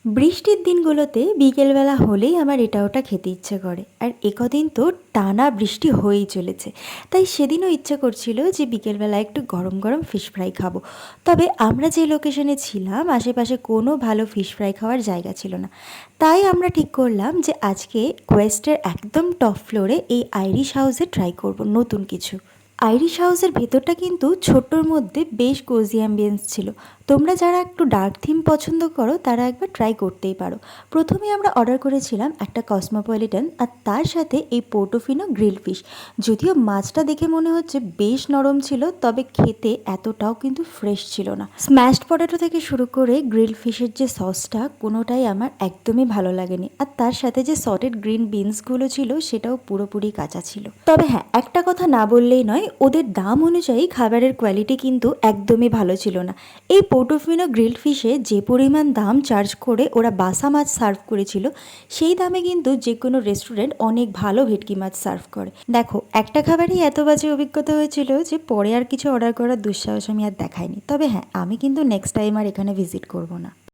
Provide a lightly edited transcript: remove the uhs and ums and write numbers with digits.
বৃষ্টির দিনগুলোতে বিকেলবেলা হলেই আমার এটা ওটা খেতে ইচ্ছে করে, আর একদিন তো টানা বৃষ্টি হয়েই চলেছে। তাই সেদিনও ইচ্ছে করছিল যে বিকেলবেলা একটু গরম গরম ফিশ ফ্রাই খাবো। তবে আমরা যে লোকেশনে ছিলাম আশেপাশে কোনো ভালো ফিশ ফ্রাই খাওয়ার জায়গা ছিল না। তাই আমরা ঠিক করলাম যে আজকে কোয়েস্টের একদম টপ ফ্লোরে এই আইরিশ হাউসে ট্রাই করব নতুন কিছু। আইরিশ হাউসের ভেতরটা কিন্তু ছোট্টর মধ্যে বেশ কোজি অ্যাম্বিয়েন্স ছিল। তোমরা যারা একটু ডার্ক থিম পছন্দ করো তারা একবার ট্রাই করতেই পারো। প্রথমে আমরা অর্ডার করেছিলাম একটা কসমোপলিটন, আর তার সাথে এই পোর্টোফিনো গ্রিল ফিশ। যদিও মাছটা দেখে মনে হচ্ছে বেশ নরম ছিল, তবে খেতে এতটাও কিন্তু ফ্রেশ ছিল না। স্ম্যাশড পটেটো থেকে শুরু করে গ্রিল ফিশের যে সসটা, কোনোটাই আমার একদমই ভালো লাগেনি। আর তার সাথে যে সটেড গ্রিন বিনসগুলো ছিল সেটাও পুরোপুরি কাঁচা ছিল। তবে হ্যাঁ, একটা কথা না বললেই নয়, ওদের দাম অনুযায়ী খাবারের কোয়ালিটি কিন্তু একদমই ভালো ছিল না। এই পোর্টোফিনো গ্রিলড ফিশে যে পরিমাণ দাম চার্জ করে ওরা বাসা মাছ সার্ভ করেছিল, সেই দামে কিন্তু যে কোনো রেস্টুরেন্ট অনেক ভালো ভেটকি মাছ সার্ভ করে। দেখো, একটা খাবারই এত বাজে অভিজ্ঞতা হয়েছিল যে পরে আর কিছু অর্ডার করার দুঃসাহস আমি আর দেখাইনি। তবে হ্যাঁ, আমি কিন্তু নেক্সট টাইম আর এখানে ভিজিট করব না।